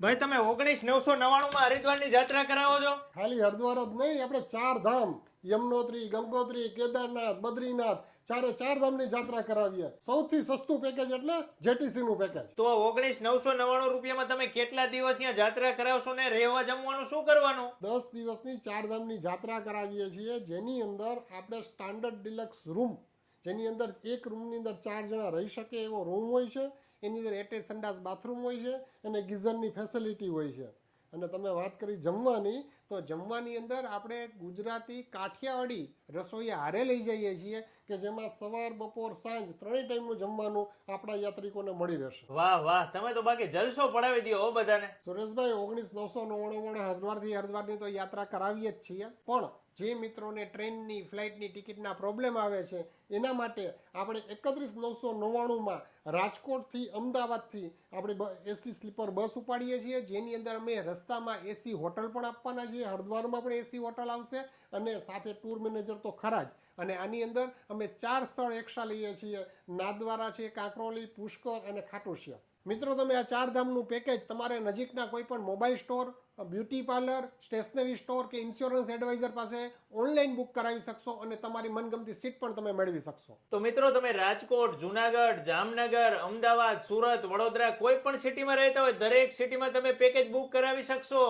ભાઈ તમે 19,999 માં હરિદ્વારની જાત્રા કરાવો છો? ખાલી હરિદ્વાર જ નહીં, આપણે 4 ધામ યમનોત્રી, ગંગોત્રી, કેદારનાથ, બદ્રીનાથ ચારે 4 ધામની જાત્રા કરાવીએ. સૌથી સસ્તું પેકેજ એટલે જેટીસી નું પેકેજ. તો 19,999 રૂપિયામાં તમે કેટલા દિવસ અહીંયા જાત્રા કરાવશો ને રહેવા જમવાનું શું કરવાનું? 10 દિવસની 4 ધામની જાત્રા કરાવીએ છીએ, જેની અંદર આપણે સ્ટાન્ડર્ડ ડિલક્સ રૂમ, જેની અંદર એક રૂમની અંદર 4 જણા રહી શકે એવો રૂમ હોય છે. એની અંદર એટેચ સંડાસ બાથરૂમ હોય છે અને ગીઝરની ફેસિલિટી હોય છે. અને તમે વાત કરી જમવાની, તો જમવાની અંદર આપણે ગુજરાતી કાઠિયાવાડી રસોઈ હારે લઈ જઈએ છીએ કે જેમાં સવાર, બપોર, સાંજ ત્રણેય ટાઈમનું જમવાનું આપણા યાત્રિકોને મળી રહેશે. વાહ વાહ, તમે તો બાકી જલસો પડાવી દો હો બધાને. સુરેશભાઈ, 19,999 હરિદ્વારથી હરિદ્વારની તો યાત્રા કરાવીએ જ છીએ, પણ જે મિત્રોને ટ્રેનની, ફ્લાઇટની ટિકિટના પ્રોબ્લેમ આવે છે એના માટે આપણે 31,999માં રાજકોટથી અમદાવાદથી આપણે એસી સ્લીપર બસ ઉપાડીએ છીએ, જેની અંદર અમે રસ્તામાં એસી હોટલ પણ આપવાના છીએ. હરિદ્વારમાં પણ એસી હોટલ આવશે અને સાથે ટૂર મેનેજર તો ખરા જ. અને આની અંદર અમે 4 સ્થળ એક્સ્ટ્રા લઈએ છીએ: નાથદ્વારા છે, કાંકરોલી, પુષ્કર અને ખાટુશિયા. મિત્રો, તમે આ 4 ધામનું પેકેજ તમારે નજીકના કોઈ પણ mobile store, beauty parlour, stationery store કે ઇન્સ્યોરન્સ એડવાઇઝર પાસે ઓનલાઈન બુક કરાવી શકશો અને તમારી મનગમતી સીટ પણ તમે મેળવી શકશો. તો મિત્રો, તમે રાજકોટ, જુનાગઢ, જામનગર, અમદાવાદ, સુરત, વડોદરા કોઈ પણ સિટીમાં રહેતા હોય દરેક સિટીમાં તમે પેકેજ બુક કરાવી શકશો.